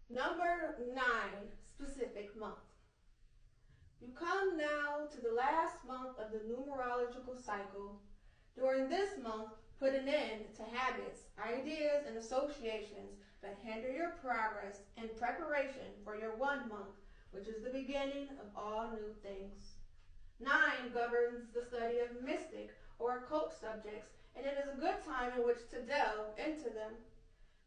Number 9, specific month. You come now to the last month of the numerological cycle. During this month, put an end to habits, ideas, and associations that hinder your progress in preparation for your 1 month, which is the beginning of all new things. 9 governs the study of mystic or occult subjects, and it is a good time in which to delve into them.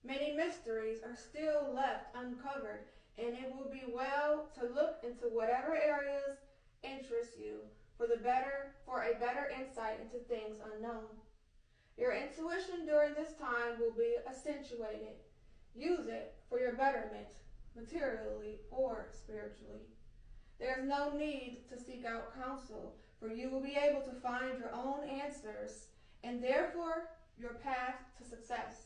Many mysteries are still left uncovered, and it will be well to look into whatever areas interest you for a better insight into things unknown. Your intuition during this time will be accentuated. Use it for your betterment, materially or spiritually. There is no need to seek out counsel, for you will be able to find your own answers and therefore your path to success.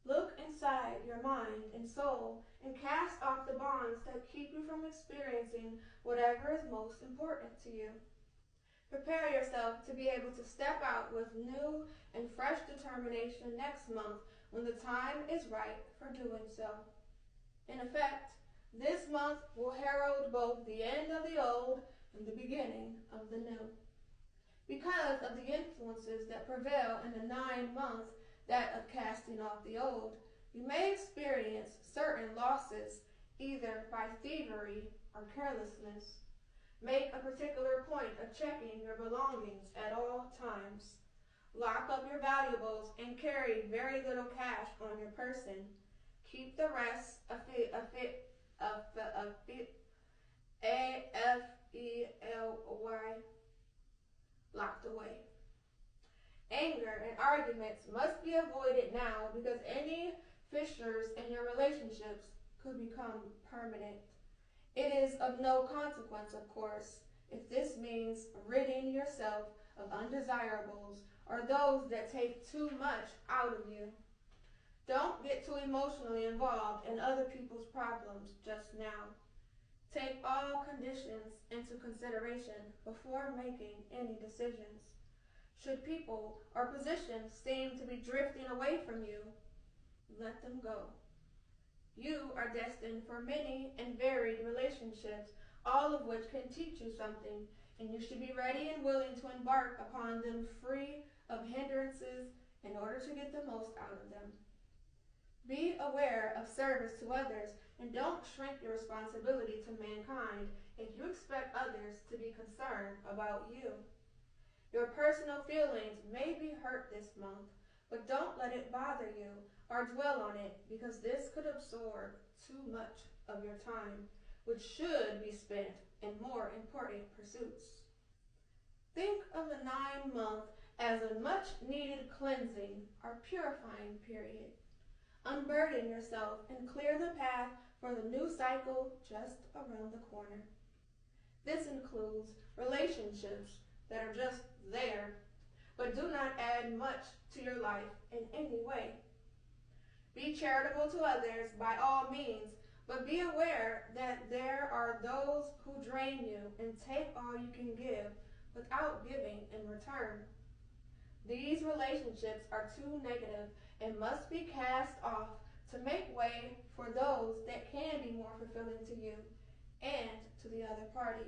Look inside your mind and soul and cast off the bonds that keep you from experiencing whatever is most important to you. Prepare yourself to be able to step out with new and fresh determination next month when the time is right for doing so. In effect, this month will herald both the end of the old and the beginning of the new. Because of the influences that prevail in the 9 months, that of casting off the old, you may experience certain losses, either by thievery or carelessness. Make a particular point of checking your belongings at all times. Lock up your valuables and carry very little cash on your person. Keep the rest locked away. Anger and arguments must be avoided now because any fissures in your relationships could become permanent. It is of no consequence, of course, if this means ridding yourself of undesirables or those that take too much out of you. Don't get too emotionally involved in other people's problems just now. Take all conditions into consideration before making any decisions. Should people or positions seem to be drifting away from you, let them go. You are destined for many and varied relationships, all of which can teach you something, and you should be ready and willing to embark upon them free of hindrances in order to get the most out of them. Be aware of service to others, and don't shrink your responsibility to mankind if you expect others to be concerned about you. Your personal feelings may be hurt this month, but don't let it bother you or dwell on it, because this could absorb too much of your time, which should be spent in more important pursuits. Think of the 9-month as a much-needed cleansing or purifying period. Unburden yourself and clear the path for the new cycle just around the corner. This includes relationships that are just there, but do not add much to your life in any way. Be charitable to others by all means, but be aware that there are those who drain you and take all you can give without giving in return. These relationships are too negative and must be cast off to make way for those that can be more fulfilling to you and to the other party.